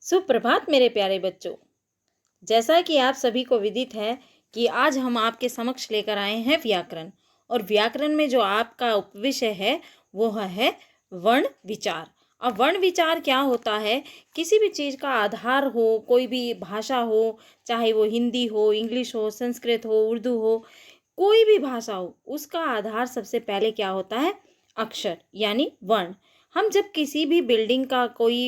सुप्रभात मेरे प्यारे बच्चों। जैसा कि आप सभी को विदित है कि आज हम आपके समक्ष लेकर आए हैं व्याकरण। और व्याकरण में जो आपका उपविषय है वो है वर्ण विचार। अब वर्ण विचार क्या होता है? किसी भी चीज़ का आधार हो, कोई भी भाषा हो, चाहे वो हिंदी हो, इंग्लिश हो, संस्कृत हो, उर्दू हो, कोई भी भाषा हो, उसका आधार सबसे पहले क्या होता है? अक्षर यानी वर्ण। हम जब किसी भी बिल्डिंग का कोई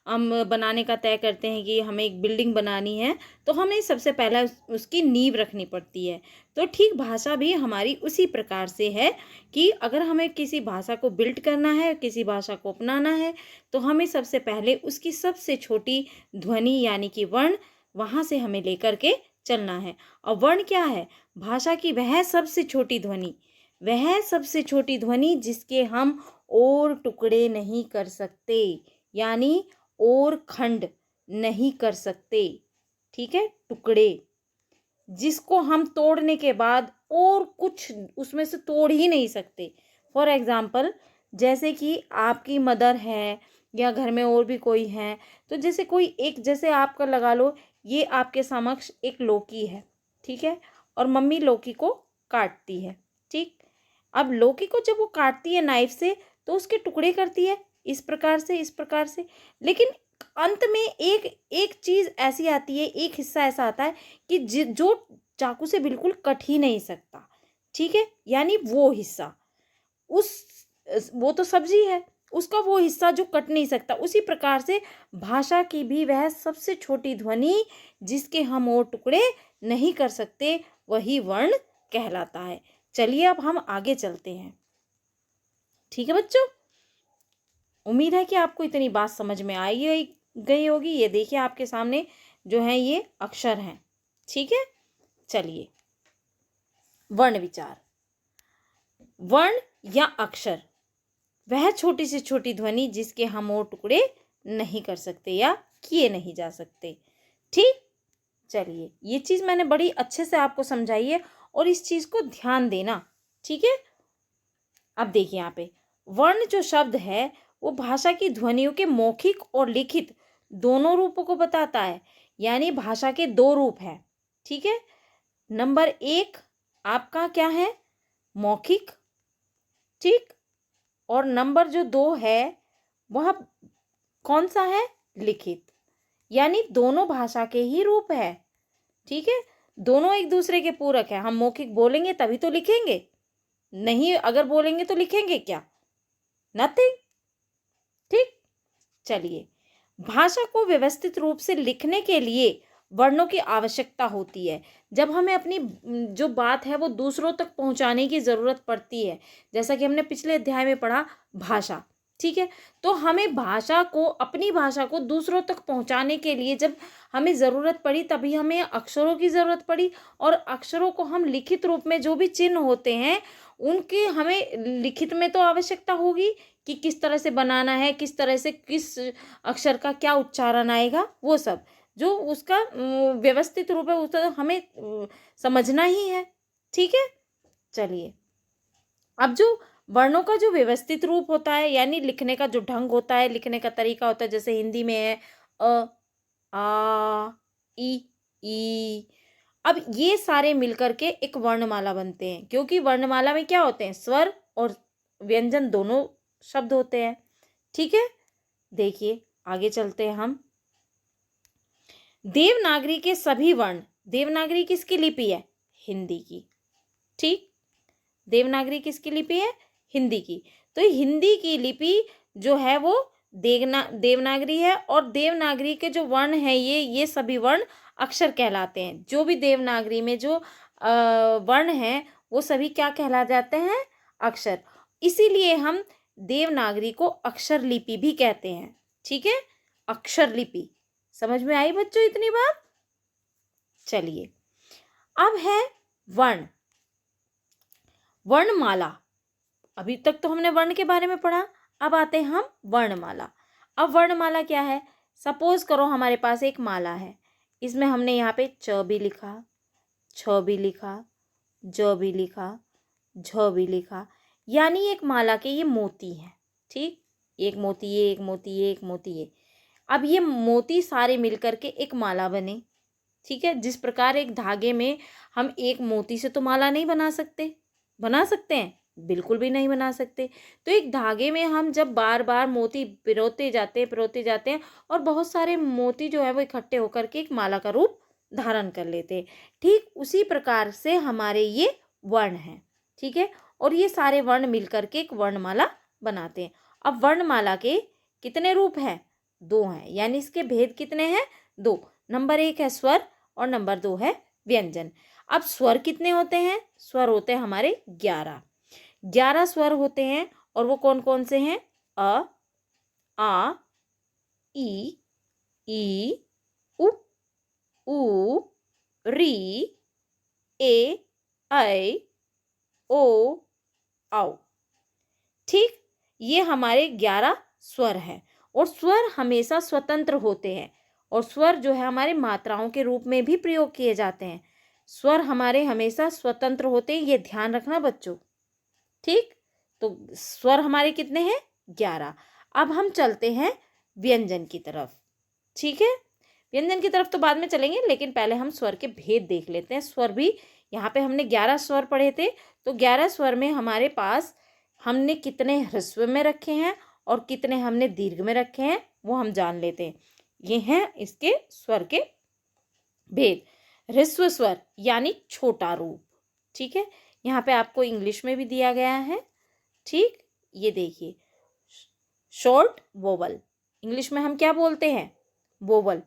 हम बनाने का तय करते हैं कि हमें एक बिल्डिंग बनानी है, तो हमें सबसे पहला उसकी नींव रखनी पड़ती है। तो ठीक भाषा भी हमारी उसी प्रकार से है कि अगर हमें किसी भाषा को बिल्ड करना है, किसी भाषा को अपनाना है, तो हमें सबसे पहले उसकी सबसे छोटी ध्वनि यानी कि वर्ण वहाँ से हमें लेकर के चलना है। और वर्ण क्या है? भाषा की वह सबसे छोटी ध्वनि, वह सबसे छोटी ध्वनि जिसके हम और टुकड़े नहीं कर सकते, यानी और खंड नहीं कर सकते। ठीक है, टुकड़े जिसको हम तोड़ने के बाद और कुछ उसमें से तोड़ ही नहीं सकते। फॉर एग्जाम्पल, जैसे कि आपकी मदर है या घर में और भी कोई है, तो जैसे कोई एक, जैसे आपका लगा लो, ये आपके समक्ष एक लौकी है, ठीक है, और मम्मी लौकी को काटती है। ठीक, अब लौकी को जब वो काटती है नाइफ से, तो उसके टुकड़े करती है इस प्रकार से, इस प्रकार से। लेकिन अंत में एक एक चीज ऐसी आती है, एक हिस्सा ऐसा आता है कि जो चाकू से बिल्कुल कट ही नहीं सकता। ठीक है, यानी वो हिस्सा, उस वो तो सब्जी है, उसका वो हिस्सा जो कट नहीं सकता। उसी प्रकार से भाषा की भी वह सबसे छोटी ध्वनि जिसके हम और टुकड़े नहीं कर सकते, वही वर्ण कहलाता है। चलिए अब हम आगे चलते हैं। ठीक है बच्चों, उम्मीद है कि आपको इतनी बात समझ में आई गई होगी। ये देखिए आपके सामने जो है ये अक्षर हैं। ठीक है, चलिए वर्ण विचार। वर्ण या अक्षर वह छोटी से छोटी ध्वनि जिसके हम और टुकड़े नहीं कर सकते या किए नहीं जा सकते। ठीक, चलिए ये चीज मैंने बड़ी अच्छे से आपको समझाई है और इस चीज को ध्यान देना। ठीक है, अब देखिए यहाँ पे वर्ण जो शब्द है वो भाषा की ध्वनियों के मौखिक और लिखित दोनों रूपों को बताता है, यानी भाषा के दो रूप है। ठीक है, नंबर एक आपका क्या है? मौखिक। ठीक, और नंबर जो दो है वह कौन सा है? लिखित। यानी दोनों भाषा के ही रूप है। ठीक है, दोनों एक दूसरे के पूरक है। हम मौखिक बोलेंगे तभी तो लिखेंगे, नहीं अगर बोलेंगे तो लिखेंगे क्या? नथिंग। ठीक, चलिए भाषा को व्यवस्थित रूप से लिखने के लिए वर्णों की आवश्यकता होती है। जब हमें अपनी जो बात है वो दूसरों तक पहुंचाने की ज़रूरत पड़ती है, जैसा कि हमने पिछले अध्याय में पढ़ा भाषा। ठीक है, तो हमें भाषा को, अपनी भाषा को दूसरों तक पहुंचाने के लिए जब हमें ज़रूरत पड़ी, तभी हमें अक्षरों की ज़रूरत पड़ी। और अक्षरों को हम लिखित रूप में, जो भी चिन्ह होते हैं उनके हमें लिखित में तो आवश्यकता होगी कि किस तरह से बनाना है, किस तरह से किस अक्षर का क्या उच्चारण आएगा, वो सब जो उसका व्यवस्थित रूप है उसका हमें समझना ही है। ठीक है, चलिए अब जो वर्णों का जो व्यवस्थित रूप होता है, यानी लिखने का जो ढंग होता है, लिखने का तरीका होता है, जैसे हिंदी में है अ, आ, ई। अब ये सारे मिलकर के एक वर्णमाला बनते हैं, क्योंकि वर्णमाला में क्या होते हैं? स्वर और व्यंजन दोनों शब्द होते हैं। ठीक है, देखिए आगे चलते हैं हम। देवनागरी के सभी वर्ण, देवनागरी किसकी लिपि है? हिंदी की। ठीक, देवनागरी किसकी लिपि है? हिंदी की। तो हिंदी की लिपि जो है वो देवनागरी है। और देवनागरी के जो वर्ण है, ये सभी वर्ण अक्षर कहलाते हैं। जो भी देवनागरी में जो वर्ण हैं वो सभी क्या कहला जाते हैं? अक्षर। इसीलिए हम देवनागरी को अक्षर लिपि भी कहते हैं। ठीक है, अक्षर लिपि। समझ में आई बच्चों इतनी बात? चलिए अब है वर्ण, वर्णमाला। अभी तक तो हमने वर्ण के बारे में पढ़ा, अब आते हैं हम वर्णमाला। अब वर्णमाला क्या है? सपोज करो हमारे पास एक माला है, इसमें हमने यहाँ पे च भी लिखा, छ भी लिखा, ज भी लिखा, झ भी लिखा, यानी एक माला के ये मोती हैं। ठीक, एक मोती ये, एक मोती ये, एक मोती ये। अब ये मोती सारे मिल करके एक माला बने, ठीक है। जिस प्रकार एक धागे में हम एक मोती से तो माला नहीं बना सकते, बना सकते हैं? बिल्कुल भी नहीं बना सकते। तो एक धागे में हम जब बार बार मोती पिरोते जाते हैं और बहुत सारे मोती जो है वो इकट्ठे होकर के एक माला का रूप धारण कर लेते हैं। ठीक उसी प्रकार से हमारे ये वर्ण हैं, ठीक है। और ये सारे वर्ण मिल करके एक वर्णमाला बनाते हैं। अब वर्णमाला के कितने रूप हैं? 2 हैं, यानी इसके भेद कितने हैं? 2। नंबर 1 है स्वर और नंबर 2 है व्यंजन। अब स्वर कितने होते हैं? स्वर होते हैं हमारे 11। 11 स्वर होते हैं और वो कौन कौन से हैं? अ, आ, ई, उ, ऊ, री, ए, ऐ, ओ, औ। ठीक, ये हमारे 11 स्वर हैं और स्वर हमेशा स्वतंत्र होते हैं और स्वर जो है हमारे मात्राओं के रूप में भी प्रयोग किए जाते हैं। स्वर हमारे हमेशा स्वतंत्र होते हैं, ये ध्यान रखना बच्चों। ठीक, तो स्वर हमारे कितने हैं? 11। अब हम चलते हैं व्यंजन की तरफ, ठीक है। व्यंजन की तरफ तो बाद में चलेंगे, लेकिन पहले हम स्वर के भेद देख लेते हैं। स्वर भी यहाँ पे हमने 11 स्वर पढ़े थे, तो 11 स्वर में हमारे पास हमने कितने ह्रस्व में रखे हैं और कितने हमने दीर्घ में रखे हैं वो हम जान लेते हैं। ये हैं इसके स्वर के भेद। ह्रस्व स्वर यानी छोटा रूप, ठीक है। यहाँ पे आपको इंग्लिश में भी दिया गया है, ठीक। ये देखिए, शॉर्ट वोवल, इंग्लिश में हम क्या बोलते हैं? वोवल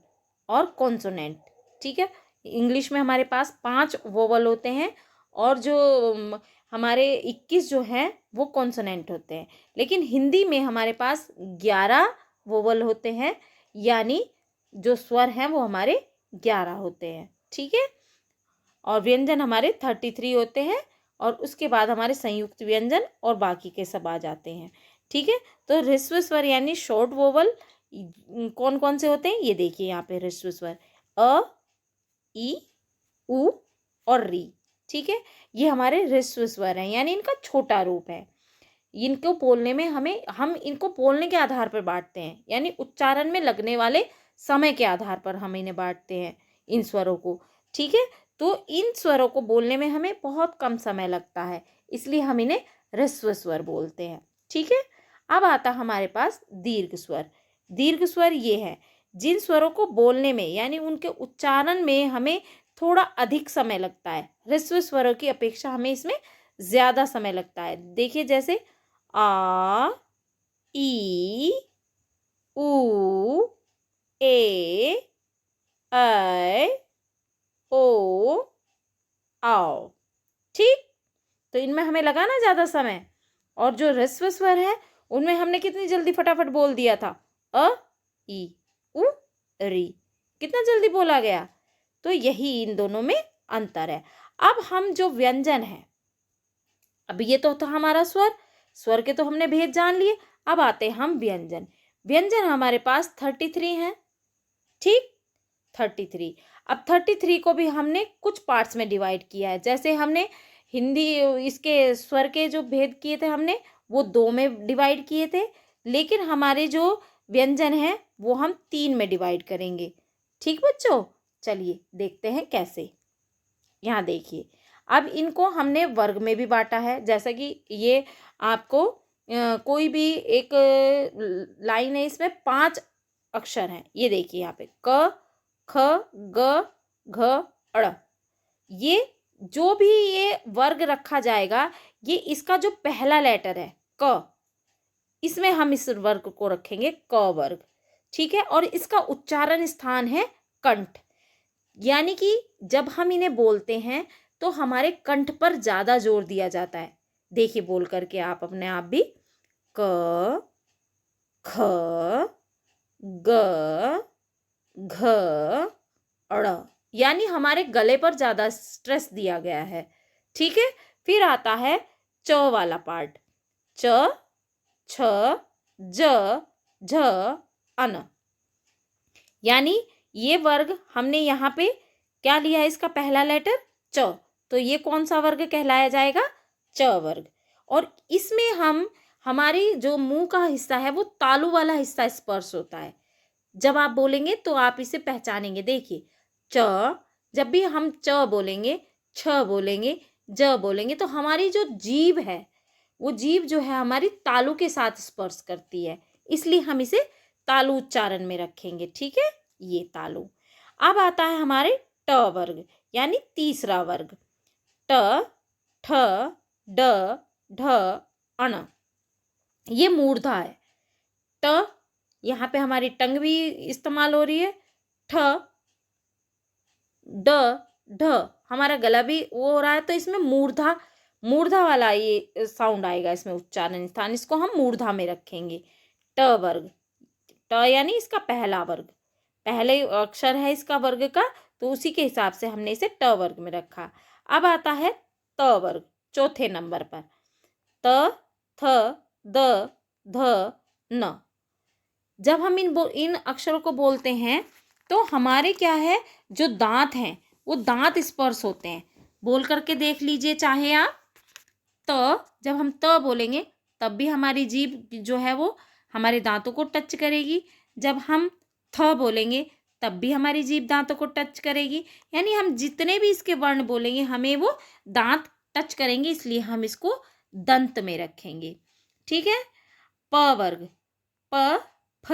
और कॉन्सोनेंट, ठीक है। इंग्लिश में हमारे पास 5 वोवल होते हैं और जो हमारे 21 जो हैं वो कॉन्सोनेंट होते हैं। लेकिन हिंदी में हमारे पास 11 वोवल होते हैं, यानी जो स्वर हैं वो हमारे 11 होते हैं, ठीक है। और व्यंजन हमारे 33 होते हैं और उसके बाद हमारे संयुक्त व्यंजन और बाकी के सब आ जाते हैं, ठीक है। तो ह्रस्व स्वर यानी शॉर्ट वोवल कौन कौन से होते हैं? ये देखिए यहाँ पे ह्रस्व स्वर अ, ई, उ और री, ठीक है। ये हमारे ह्रस्व स्वर हैं, यानी इनका छोटा रूप है। इनको बोलने में हम इनको बोलने के आधार पर बांटते हैं, यानी उच्चारण में लगने वाले समय के आधार पर हम इन्हें बांटते हैं, इन स्वरों को, ठीक है। तो इन स्वरों को बोलने में हमें बहुत कम समय लगता है, इसलिए हम इन्हें ह्रस्व स्वर बोलते हैं, ठीक है। अब आता हमारे पास दीर्घ स्वर। दीर्घ स्वर ये है जिन स्वरों को बोलने में यानी उनके उच्चारण में हमें थोड़ा अधिक समय लगता है। ह्रस्व स्वरों की अपेक्षा हमें इसमें ज्यादा समय लगता है। देखिए जैसे आ, ई, उ, ए, ऐ, ओ, औ, ठीक। तो इनमें हमें लगा ना ज्यादा समय, और जो ह्रस्व स्वर है उनमें हमने कितनी जल्दी फटाफट बोल दिया था। अ, ई, उ, री, कितना जल्दी बोला गया। तो यही इन दोनों में अंतर है। अब हम जो व्यंजन है, अब ये तो था हमारा स्वर, स्वर के तो हमने भेद जान लिए। अब आते हैं हम व्यंजन। व्यंजन हमारे पास 33 हैं, ठीक, 33। अब 33 को भी हमने कुछ पार्ट्स में डिवाइड किया है। जैसे हमने हिंदी इसके स्वर के जो भेद किए थे हमने वो 2 में डिवाइड किए थे, लेकिन हमारे जो व्यंजन हैं वो हम 3 में डिवाइड करेंगे, ठीक बच्चों। चलिए देखते हैं कैसे। यहाँ देखिए, अब इनको हमने वर्ग में भी बांटा है। जैसा कि ये आपको कोई भी एक लाइन है, इसमें 5 अक्षर हैं। ये देखिए यहाँ पे क, ख, ग, घ, ड़। ये जो भी ये वर्ग रखा जाएगा, ये इसका जो पहला लेटर है क, इसमें हम इस वर्ग को रखेंगे क वर्ग, ठीक है। और इसका उच्चारण स्थान है कंठ, यानी कि जब हम इन्हें बोलते हैं तो हमारे कंठ पर ज्यादा जोर दिया जाता है। देखिए बोल करके आप अपने आप भी, क, ख, ग, घ, ड़, यानी हमारे गले पर ज्यादा स्ट्रेस दिया गया है, ठीक है। फिर आता है च वाला पार्ट, च, छ, ज, झ, अन, यानी ये वर्ग हमने यहाँ पे क्या लिया है, इसका पहला लेटर च, तो ये कौन सा वर्ग कहलाया जाएगा? च वर्ग। और इसमें हम हमारी जो मुंह का हिस्सा है वो तालू वाला हिस्सा स्पर्श होता है, जब आप बोलेंगे तो आप इसे पहचानेंगे। देखिए च, जब भी हम च बोलेंगे, छ बोलेंगे, ज बोलेंगे तो हमारी जो जीभ है वो जीभ जो है हमारी तालु के साथ स्पर्श करती है, इसलिए हम इसे तालु उच्चारण में रखेंगे। ठीक है, ये तालु। अब आता है हमारे ट वर्ग यानी तीसरा वर्ग। ट, ठ, ड, ढ, अण। ये मूर्धा है। ट, यहाँ पे हमारी टंग भी इस्तेमाल हो रही है। ठ, ड, ढ, हमारा गला भी वो हो रहा है, तो इसमें मूर्धा मूर्धा वाला ये साउंड आएगा इसमें, उच्चारण स्थान, इसको हम मूर्धा में रखेंगे। ट वर्ग, ट यानी इसका पहला वर्ग, पहले अक्षर है इसका वर्ग का, तो उसी के हिसाब से हमने इसे ट वर्ग में रखा। अब आता है त वर्ग चौथे नंबर पर। त, थ, द, ध, न। जब हम इन अक्षरों को बोलते हैं तो हमारे क्या है, जो दांत हैं वो दांत स्पर्श होते हैं। बोल करके देख लीजिए चाहे आप। त, जब हम त बोलेंगे तब भी हमारी जीभ जो है वो हमारे दांतों को टच करेगी। जब हम थ बोलेंगे तब भी हमारी जीभ दांतों को टच करेगी। यानी हम जितने भी इसके वर्ण बोलेंगे हमें वो दांत टच करेंगे, इसलिए हम इसको दंत में रखेंगे। ठीक है। प वर्ग, प, फ,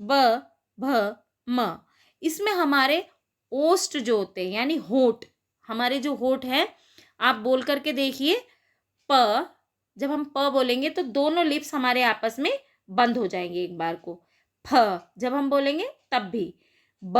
ब, भ, म। इसमें हमारे ओष्ठ जो होते हैं यानी होठ, हमारे जो होठ हैं, आप बोल करके देखिए। प, जब हम प बोलेंगे तो दोनों लिप्स हमारे आपस में बंद हो जाएंगे एक बार को। फ, जब हम बोलेंगे तब भी। ब,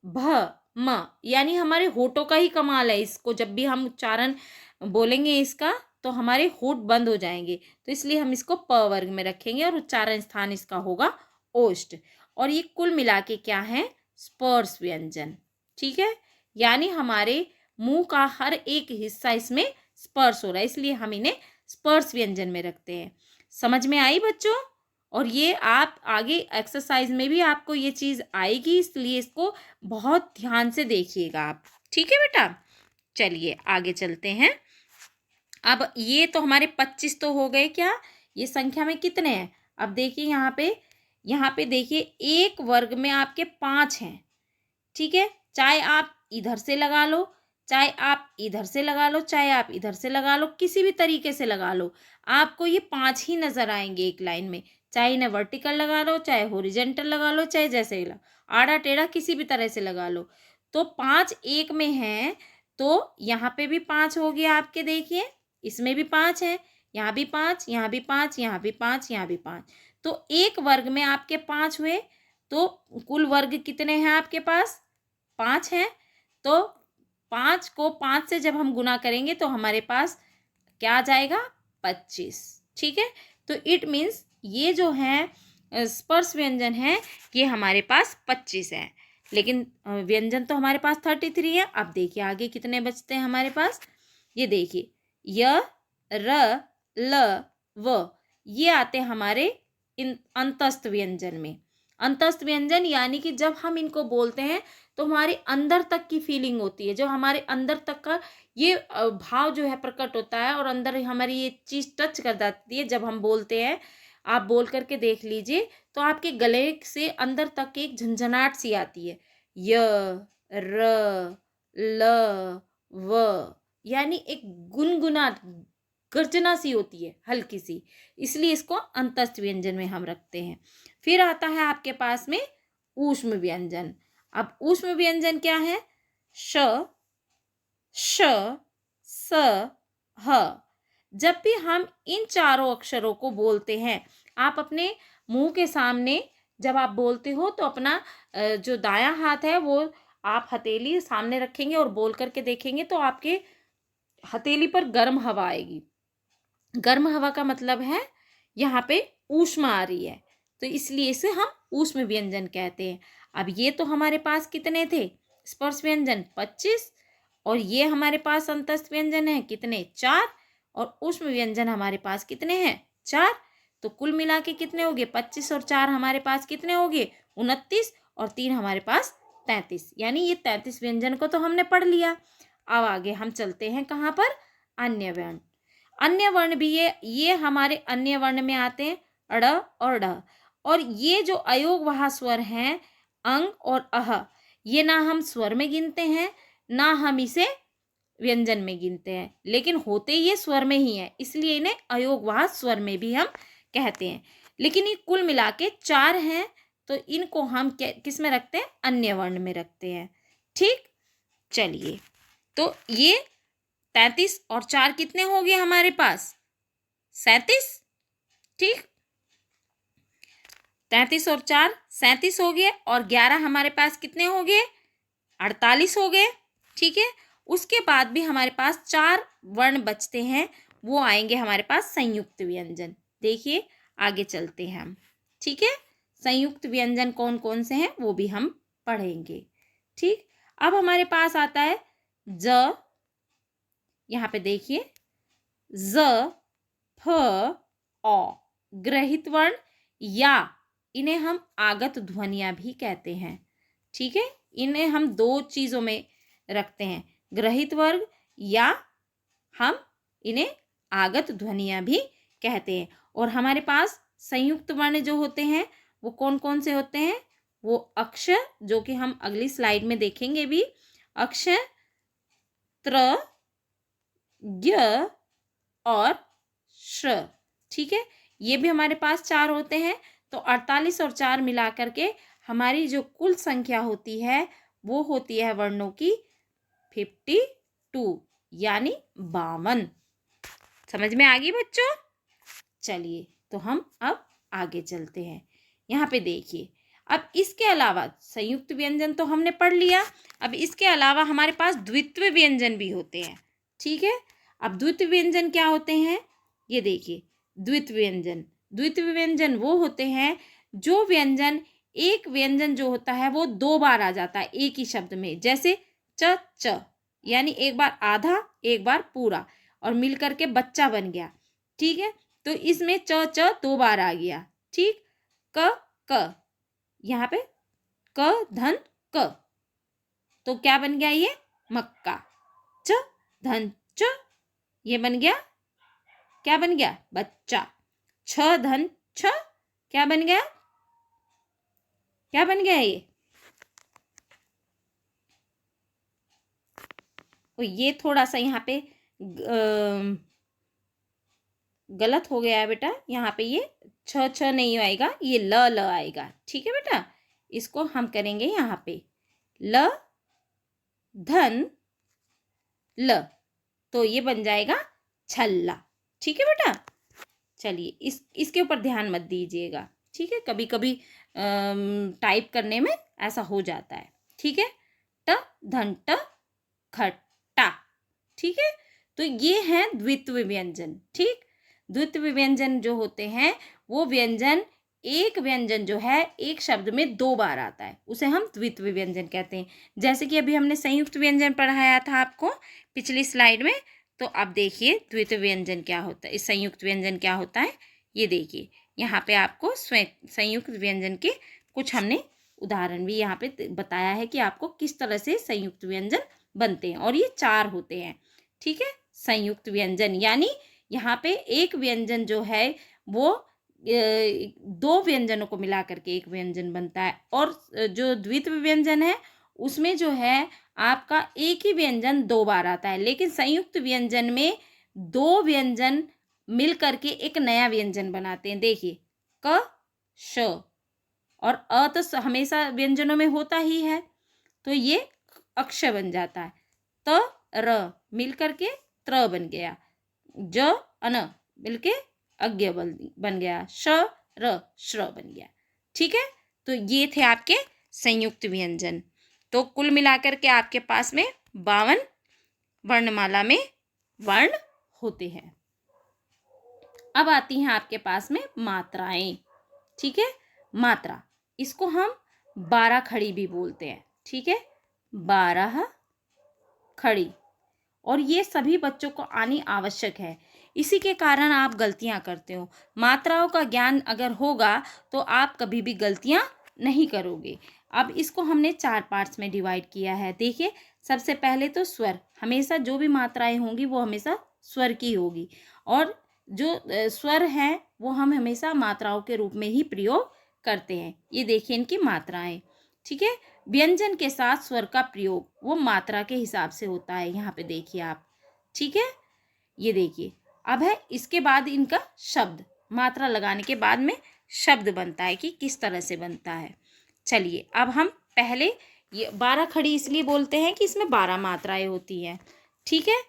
भ, म, यानी हमारे होठों का ही कमाल है, इसको जब भी हम उच्चारण बोलेंगे इसका तो हमारे होठ बंद हो जाएंगे, तो इसलिए हम इसको प वर्ग में रखेंगे और उच्चारण स्थान इसका होगा ओष्ठ। और ये कुल मिला के क्या है, स्पर्श व्यंजन। ठीक है, यानी हमारे मुंह का हर एक हिस्सा इसमें स्पर्श हो रहा है, इसलिए हम इन्हें स्पर्श व्यंजन में रखते हैं। समझ में आई बच्चों? और ये आप आगे एक्सरसाइज में भी आपको ये चीज़ आएगी, इसलिए इसको बहुत ध्यान से देखिएगा आप। ठीक है बेटा, चलिए आगे चलते हैं। अब ये तो हमारे 25 तो हो गए। क्या ये संख्या में कितने हैं? अब देखिए यहाँ पे देखिए एक वर्ग में आपके 5 हैं। ठीक है, चाहे आप इधर से लगा लो, चाहे आप इधर से लगा लो, चाहे आप इधर से लगा लो, किसी भी तरीके से लगा लो, आपको ये 5 ही नजर आएंगे एक लाइन में। चाहे इन्हें वर्टिकल लगा लो, चाहे हॉरिजॉन्टल लगा लो, चाहे जैसे आड़ा टेढ़ा किसी भी तरह से लगा लो, तो 5 एक में है। तो यहाँ पे भी 5 हो गया आपके, देखिए इसमें भी 5 है, यहाँ भी 5, यहाँ भी 5, यहाँ भी 5, यहाँ भी 5। तो एक वर्ग में आपके 5 हुए, तो कुल वर्ग कितने हैं आपके पास? 5 हैं। तो 5 को 5 से जब हम गुना करेंगे तो हमारे पास क्या आ जाएगा? 25। ठीक है, तो इट मीन्स ये जो है स्पर्श व्यंजन है ये हमारे पास 25 है, लेकिन व्यंजन तो हमारे पास 33 है। अब देखिए आगे कितने बचते हैं हमारे पास। ये देखिए य, र, ल, व, ये आते हैं हमारे इन अंतस्थ व्यंजन में। अंतस्थ व्यंजन यानी कि जब हम इनको बोलते हैं तो हमारे अंदर तक की फीलिंग होती है, जो हमारे अंदर तक का ये भाव जो है प्रकट होता है और अंदर हमारी ये चीज़ टच कर जाती है जब हम बोलते हैं। आप बोल करके देख लीजिए तो आपके गले से अंदर तक एक झंझनाहट सी आती है। य, र, ल, व, यानी एक गुनगुना गर्जना सी होती है हल्की सी, इसलिए इसको अंतस्थ व्यंजन में हम रखते हैं। फिर आता है आपके पास में ऊष्म व्यंजन। अब ऊष्म व्यंजन क्या है? श, श, स, ह। जब भी हम इन चारों अक्षरों को बोलते हैं, आप अपने मुंह के सामने जब आप बोलते हो तो अपना जो दायां हाथ है वो आप हथेली सामने रखेंगे और बोल करके देखेंगे तो आपके हथेली पर गर्म हवा आएगी। गर्म हवा का मतलब है यहाँ पे ऊष्मा आ रही है, तो इसलिए इसे हम ऊष्म व्यंजन कहते हैं। अब ये तो हमारे पास कितने थे स्पर्श व्यंजन? 25। और ये हमारे पास अंतस्थ व्यंजन है कितने? 4। और ऊष्म व्यंजन हमारे पास कितने हैं? 4। तो कुल मिला के कितने हो गए? 25 और 4 हमारे पास कितने हो गए? 29। और 3 हमारे पास 33। यानी ये 33 व्यंजन को तो हमने पढ़ लिया। अब आगे हम चलते हैं कहाँ पर? अन्य वर्ण। अन्य वर्ण भी ये हमारे अन्य वर्ण में आते हैं अड़ और ढ। और ये जो अयोगवाह स्वर हैं अंग और अह, ये ना हम स्वर में गिनते हैं ना हम इसे व्यंजन में गिनते हैं, लेकिन होते ये स्वर में ही है, इसलिए इन्हें अयोगवाह स्वर में भी हम कहते हैं। लेकिन ये कुल मिला के 4 हैं, तो इनको हम किस में रखते हैं? अन्य वर्ण में रखते हैं। ठीक, चलिए, तो ये 33 और 4 कितने हो गए हमारे पास? 37। ठीक, 33 और 4 37 हो गए, और 11 हमारे पास कितने हो गए? 48 हो गए। ठीक है, उसके बाद भी हमारे पास 4 वर्ण बचते हैं, वो आएंगे हमारे पास संयुक्त व्यंजन। देखिए, आगे चलते हैं हम। ठीक है, संयुक्त व्यंजन कौन कौन से हैं वो भी हम पढ़ेंगे। ठीक, अब हमारे पास आता है ज। यहाँ पे देखिए, ज, फ, औ, ग्रहित वर्ण, या इन्हें हम आगत ध्वनियां भी कहते हैं। ठीक है, इन्हें हम 2 चीजों में रखते हैं, ग्रहित वर्ग या हम इन्हें आगत ध्वनियां भी कहते हैं। और हमारे पास संयुक्त वर्ण जो होते हैं वो कौन कौन से होते हैं? वो अक्षर, जो कि हम अगली स्लाइड में देखेंगे भी, अक्षर, त्र, ज्ञ और श्र। ठीक है, ये भी हमारे पास 4 होते हैं। तो 48 और 4 मिला करके हमारी जो कुल संख्या होती है वो होती है वर्णों की 52, यानी 52। समझ में आ गई बच्चों? चलिए, तो हम अब आगे चलते हैं। यहाँ पे देखिए, अब इसके अलावा संयुक्त व्यंजन तो हमने पढ़ लिया, अब इसके अलावा हमारे पास द्वित्व व्यंजन भी होते हैं। ठीक है, अब द्वित्व व्यंजन क्या होते हैं? ये देखिए, द्वित्व व्यंजन, द्वित्व व्यंजन वो होते हैं जो व्यंजन, एक व्यंजन जो होता है वो 2 बार आ जाता है एक ही शब्द में, जैसे च च, यानी एक बार आधा एक बार पूरा, और मिल करके बच्चा बन गया। ठीक है, तो इसमें च च 2 बार आ गया। ठीक, क क, यहाँ पे क धन क, तो क्या बन गया? ये मक्का। च धन च, ये बन गया, क्या बन गया? बच्चा। छ धन छ, क्या बन गया? क्या बन गया ये? तो ये थोड़ा सा यहाँ पे गलत हो गया है बेटा, यहाँ पे ये छ छ नहीं आएगा, ये ल ल आएगा। ठीक है बेटा, इसको हम करेंगे यहाँ पे ल धन ल, तो ये बन जाएगा छल्ला। ठीक है बेटा, चलिए इसके ऊपर ध्यान मत दीजिएगा। ठीक है, कभी कभी टाइप करने में ऐसा हो जाता है। ठीक है, ट धन ट, खट्टा। ठीक है, तो ये है द्वित्व व्यंजन। ठीक, द्वित्व व्यंजन जो होते हैं वो व्यंजन, एक व्यंजन जो है एक शब्द में 2 बार आता है, उसे हम द्वित्व व्यंजन कहते हैं। जैसे कि अभी हमने संयुक्त व्यंजन पढ़ाया था आपको पिछली स्लाइड में, तो अब देखिए द्वित्व व्यंजन क्या होता है, इस संयुक्त व्यंजन क्या होता है। ये देखिए, यहाँ पे आपको संयुक्त व्यंजन के कुछ हमने उदाहरण भी यहाँ पे बताया है कि आपको किस तरह से संयुक्त व्यंजन बनते हैं, और ये 4 होते हैं। ठीक है, संयुक्त व्यंजन यानी यहाँ पे एक व्यंजन जो है वो 2 व्यंजनों को मिला करके एक व्यंजन बनता है, और जो द्वित्व व्यंजन है उसमें जो है आपका एक ही व्यंजन 2 बार आता है, लेकिन संयुक्त व्यंजन में 2 व्यंजन मिल करके एक नया व्यंजन बनाते हैं। देखिए, क श, और अ तो हमेशा व्यंजनों में होता ही है, तो ये अक्ष बन जाता है। त र मिल करके त्र बन गया, ज अन मिलके अज्ञ बन गया, श र श्र बन गया। ठीक है, तो ये थे आपके संयुक्त व्यंजन। तो कुल मिलाकर के आपके पास में 52 वर्णमाला में वर्ण होते हैं। अब आती हैं आपके पास में मात्राएं। ठीक है, मात्रा, इसको हम 12 खड़ी भी बोलते हैं। ठीक है, 12 खड़ी, और ये सभी बच्चों को आनी आवश्यक है, इसी के कारण आप गलतियां करते हो। मात्राओं का ज्ञान अगर होगा तो आप कभी भी गलतियां नहीं करोगे। अब इसको हमने 4 पार्ट्स में डिवाइड किया है। देखिए, सबसे पहले तो स्वर, हमेशा जो भी मात्राएं होंगी वो हमेशा स्वर की होगी, और जो स्वर हैं वो हम हमेशा मात्राओं के रूप में ही प्रयोग करते हैं। ये देखिए इनकी मात्राएं, ठीक है। व्यंजन के साथ स्वर का प्रयोग वो मात्रा के हिसाब से होता है, यहाँ पे देखिए आप, ठीक है। ये देखिए, अब है इसके बाद इनका शब्द, मात्रा लगाने के बाद में शब्द बनता है कि किस तरह से बनता है। चलिए अब हम पहले ये 12 खड़ी इसलिए बोलते हैं कि इसमें 12 मात्राएं होती हैं, ठीक है।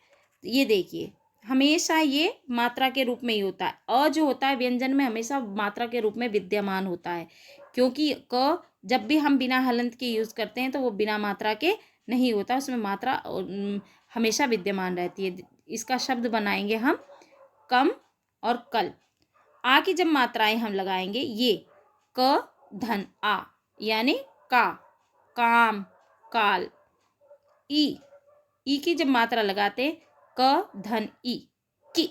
ये देखिए, हमेशा ये मात्रा के रूप में ही होता है। अ जो होता है व्यंजन में हमेशा मात्रा के रूप में विद्यमान होता है, क्योंकि क जब भी हम बिना हलंत के यूज़ करते हैं तो वो बिना मात्रा के नहीं होता, उसमें मात्रा हमेशा विद्यमान रहती है। इसका शब्द बनाएंगे हम कम और कल। आ की जब मात्राएं हम लगाएंगे, ये क धन आ यानी का, काम, काल। ई की जब मात्रा लगाते क धन ई, की।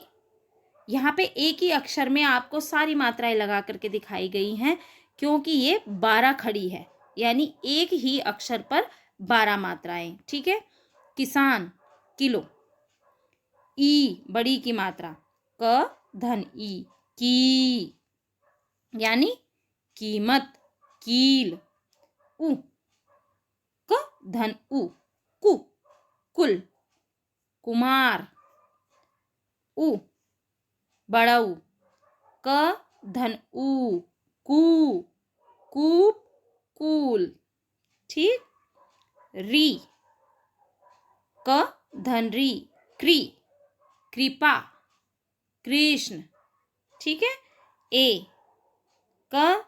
यहाँ पे एक ही अक्षर में आपको सारी मात्राएं लगा करके दिखाई गई हैं, क्योंकि ये 12 खड़ी है, यानी एक ही अक्षर पर 12 मात्राएं, ठीक है। किसान, किलो। ई बड़ी की मात्रा, क धन ई, की यानी कीमत, कील। उ, क धन उ, कु, कुल। कुमार, उ बड़ऊ, क धन उ, कु, कूप, कूल, ठीक। री, क धन री, क्री, कृपा, कृष्ण, ठीक है। ए, क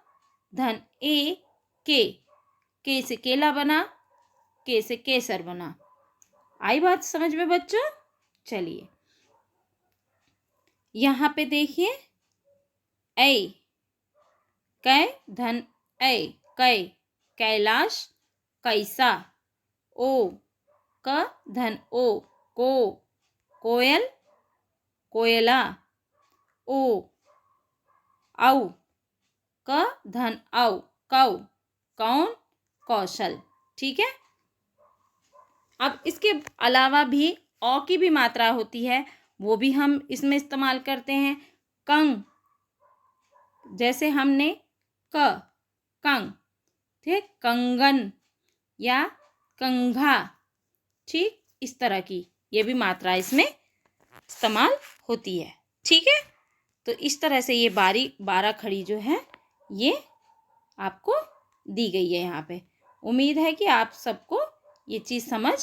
धन ए, के से केला बना, के से केसर बना। आई बात समझ में बच्चों? चलिए यहाँ पे देखिए, ऐ, कै धन ऐ, कै, कैलाश, कैसा। ओ, क धन ओ, को, कोयल, कोयला। ओ, औ, क धन औ, कौ, कौन, कौशल, ठीक है। अब इसके अलावा भी औ की भी मात्रा होती है, वो भी हम इसमें इस्तेमाल करते हैं। कंग, जैसे हमने क, कंग, ठीक, कंगन या कंघा, ठीक, इस तरह की ये भी मात्रा इसमें इस्तेमाल होती है, ठीक है। तो इस तरह से ये 12 खड़ी जो है ये आपको दी गई है यहाँ पे। उम्मीद है कि आप सबको ये चीज़ समझ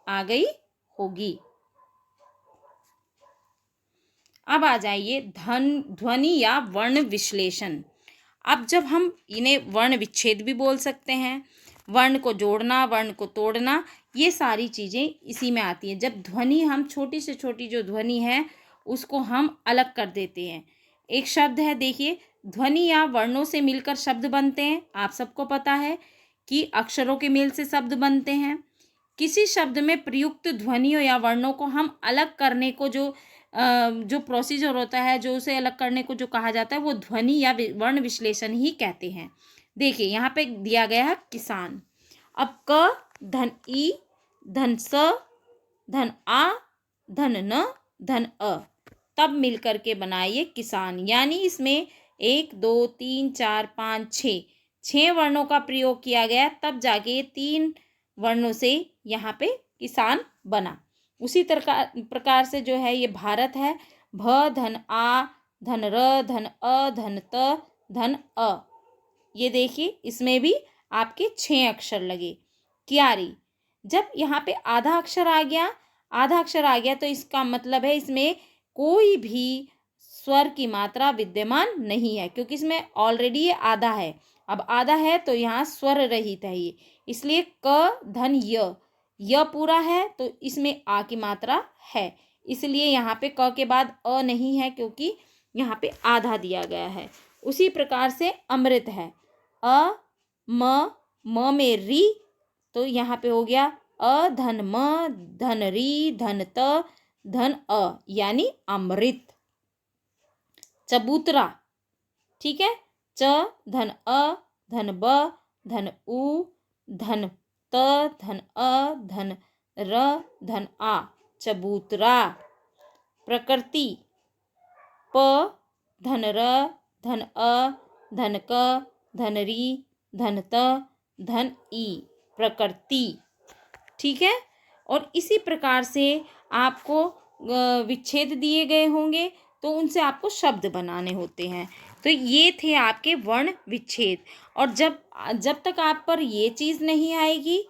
आ गई होगी। अब आ जाइए ध्वनि या वर्ण विश्लेषण। अब जब हम इन्हें वर्ण विच्छेद भी बोल सकते हैं, वर्ण को जोड़ना, वर्ण को तोड़ना, ये सारी चीज़ें इसी में आती हैं। जब ध्वनि हम छोटी से छोटी जो ध्वनि है उसको हम अलग कर देते हैं। एक शब्द है, देखिए, ध्वनि या वर्णों से मिलकर शब्द बनते हैं। आप सबको पता है कि अक्षरों के मेल से शब्द बनते हैं। किसी शब्द में प्रयुक्त ध्वनियों या वर्णों को हम अलग करने को जो प्रोसीजर होता है, जो उसे अलग करने को जो कहा जाता है, वो ध्वनि या वर्ण विश्लेषण ही कहते हैं। देखिए यहाँ पे दिया गया है किसान। अब क धन ई, धन स, धन आ, धन न, धन अ, तब मिलकर के बनाइए किसान। यानी इसमें 1 2 3 4 5 6 वर्णों का प्रयोग किया गया, तब जाके ये 3 वर्णों से यहाँ पे किसान बना। उसी प्रकार से जो है ये भारत है, भ धन आ, धन र, धन अ, धन त, धन अ। ये देखिए इसमें भी आपके 6 अक्षर लगे। क्यारी, जब यहाँ पे आधा अक्षर आ गया तो इसका मतलब है इसमें कोई भी स्वर की मात्रा विद्यमान नहीं है, क्योंकि इसमें ऑलरेडी ये आधा है। अब आधा है तो यहाँ स्वर रहित है ये, इसलिए क धन य पूरा है तो इसमें आ की मात्रा है, इसलिए यहाँ पे क के बाद अ नहीं है, क्योंकि यहाँ पे आधा दिया गया है। उसी प्रकार से अमृत है, अ म में री, तो यहाँ पे हो गया अ धन म, धन री, धन त, धन अ, यानी अमृत। चबूतरा, ठीक है, च धन अ, धन ब, धन उ, धन त, धन अ, धन र, धन आ, चबूतरा। प्रकृति, प धन र, धन अ, धन क, धन री, धन त, धन ई, प्रकृति। ठीक है। और इसी प्रकार से आपको विच्छेद दिए गए होंगे तो उनसे आपको शब्द बनाने होते हैं। तो ये थे आपके वर्ण विच्छेद। और जब जब तक आप पर ये चीज़ नहीं आएगी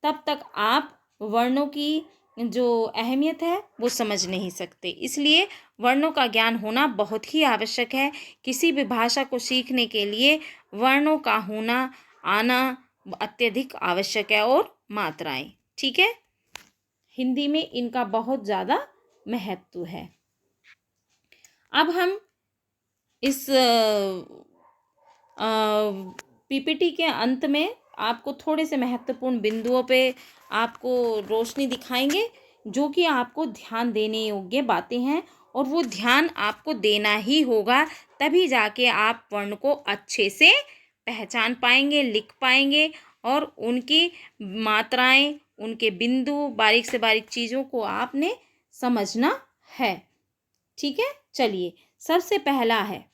तब तक आप वर्णों की जो अहमियत है वो समझ नहीं सकते। इसलिए वर्णों का ज्ञान होना बहुत ही आवश्यक है। किसी भी भाषा को सीखने के लिए वर्णों का होना आना अत्यधिक आवश्यक है, और मात्राएं। ठीक है। हिंदी में इनका बहुत ज़्यादा महत्व है। अब हम इस पीपीटी के अंत में आपको थोड़े से महत्वपूर्ण बिंदुओं पे आपको रोशनी दिखाएंगे, जो कि आपको ध्यान देने योग्य बातें हैं, और वो ध्यान आपको देना ही होगा, तभी जाके आप वर्ण को अच्छे से पहचान पाएंगे, लिख पाएंगे, और उनकी मात्राएं, उनके बिंदु, बारीक से बारीक चीज़ों को आपने समझना है। ठीक है। चलिए, सबसे पहला है,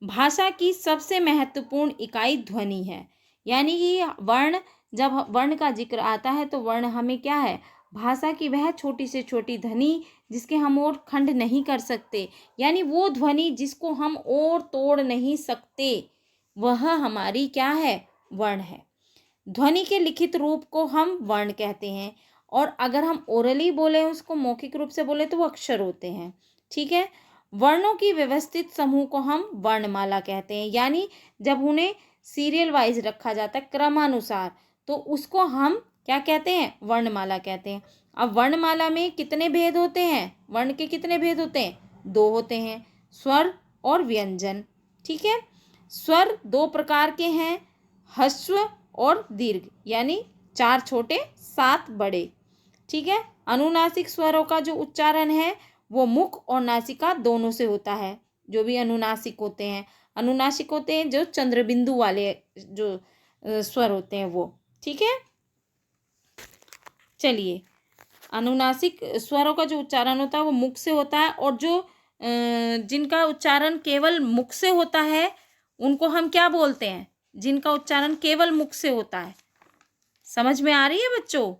भाषा की सबसे महत्वपूर्ण इकाई ध्वनि है। यानी कि वर्ण, जब वर्ण का जिक्र आता है तो वर्ण हमें क्या है, भाषा की वह छोटी से छोटी ध्वनि जिसके हम और खंड नहीं कर सकते, यानी वो ध्वनि जिसको हम और तोड़ नहीं सकते, वह हमारी क्या है, वर्ण है। ध्वनि के लिखित रूप को हम वर्ण कहते हैं, और अगर हम ओरली बोले, उसको मौखिक रूप से बोले, तो वो अक्षर होते हैं। ठीक है। वर्णों की व्यवस्थित समूह को हम वर्णमाला कहते हैं। यानी जब उन्हें सीरियल वाइज रखा जाता है, क्रमानुसार, तो उसको हम क्या कहते हैं, वर्णमाला कहते हैं। अब वर्णमाला में कितने भेद होते हैं, वर्ण के कितने भेद होते हैं, 2 होते हैं, स्वर और व्यंजन। ठीक है। स्वर 2 प्रकार के हैं, ह्रस्व और दीर्घ, यानी 4 छोटे 7 बड़े। ठीक है। अनुनासिक स्वरों का जो उच्चारण है वो मुख और नासिका दोनों से होता है। जो भी अनुनासिक होते हैं, अनुनासिक होते हैं जो चंद्रबिंदु वाले जो स्वर होते हैं वो। ठीक है। चलिए, अनुनासिक स्वरों का जो उच्चारण होता है वो मुख से होता है, और जो जिनका उच्चारण केवल मुख से होता है उनको हम क्या बोलते हैं, जिनका उच्चारण केवल मुख से होता है। समझ में आ रही है बच्चों?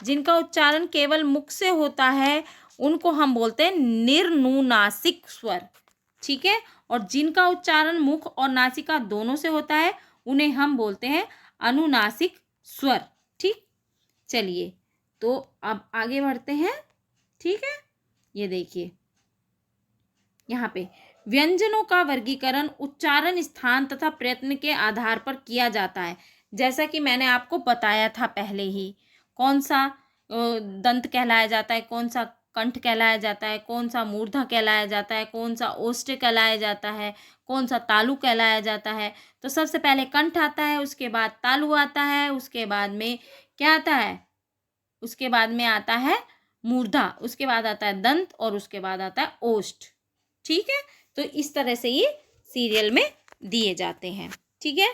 जिनका उच्चारण केवल मुख से होता है उनको हम बोलते हैं निर्नुनासिक स्वर। ठीक है। और जिनका उच्चारण मुख और नासिका दोनों से होता है उन्हें हम बोलते हैं अनुनासिक स्वर। ठीक। चलिए, तो अब आगे बढ़ते हैं। ठीक है। ये देखिए, यहाँ पे व्यंजनों का वर्गीकरण उच्चारण स्थान तथा प्रयत्न के आधार पर किया जाता है। जैसा कि मैंने आपको बताया था पहले ही, कौन सा दंत कहलाया जाता है, कौन सा कंठ कहलाया जाता है, कौन सा मूर्धा कहलाया जाता है, कौन सा ओष्ठ कहलाया जाता है, कौन सा तालु कहलाया जाता है। तो सबसे पहले कंठ आता है, उसके बाद तालु आता है, उसके बाद में क्या आता है, उसके बाद में आता है मूर्धा, उसके बाद आता है दंत, और उसके बाद आता है ओष्ठ। ठीक है। तो इस तरह से ये सीरियल में दिए जाते हैं। ठीक है।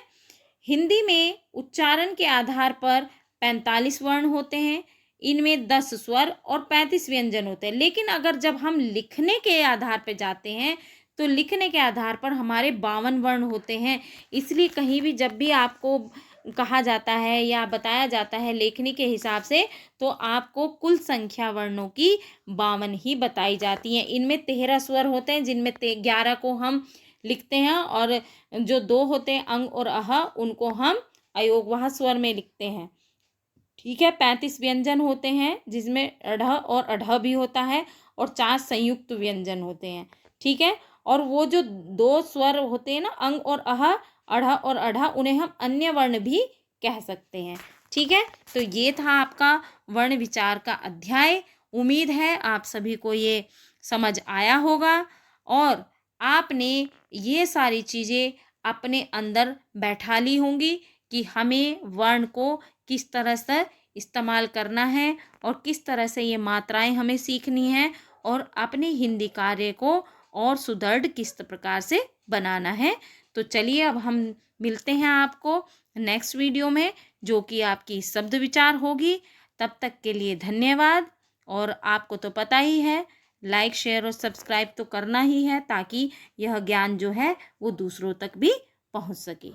हिंदी में उच्चारण के आधार पर 45 वर्ण होते हैं, इनमें 10 स्वर और 35 व्यंजन होते हैं। लेकिन अगर जब हम लिखने के आधार पर जाते हैं तो लिखने के आधार पर हमारे 52 वर्ण होते हैं। इसलिए कहीं भी जब भी आपको कहा जाता है या बताया जाता है लेखनी के हिसाब से, तो आपको कुल संख्या वर्णों की 52 ही बताई जाती हैं। इनमें 13 स्वर होते हैं, जिनमें 11 को हम लिखते हैं, और जो 2 होते हैं अंग और अह, उनको हम अयोगवाह स्वर में लिखते हैं। ठीक है। 35 व्यंजन होते हैं, जिसमें अढ़ और अढ़ भी होता है, और 4 संयुक्त व्यंजन होते हैं। ठीक है। और वो जो 2 स्वर होते हैं ना, अंग और अह, अढ़ और अढ़, उन्हें हम अन्य वर्ण भी कह सकते हैं। ठीक है। तो ये था आपका वर्ण विचार का अध्याय। उम्मीद है आप सभी को ये समझ आया होगा, और आपने ये सारी चीज़ें अपने अंदर बैठा ली होंगी कि हमें वर्ण को किस तरह से इस्तेमाल करना है, और किस तरह से ये मात्राएं हमें सीखनी है, और अपने हिंदी कार्य को और सुदृढ़ किस प्रकार से बनाना है। तो चलिए, अब हम मिलते हैं आपको नेक्स्ट वीडियो में, जो कि आपकी शब्द विचार होगी। तब तक के लिए धन्यवाद। और आपको तो पता ही है, लाइक, शेयर और सब्सक्राइब तो करना ही है, ताकि यह ज्ञान जो है वो दूसरों तक भी पहुंच सके।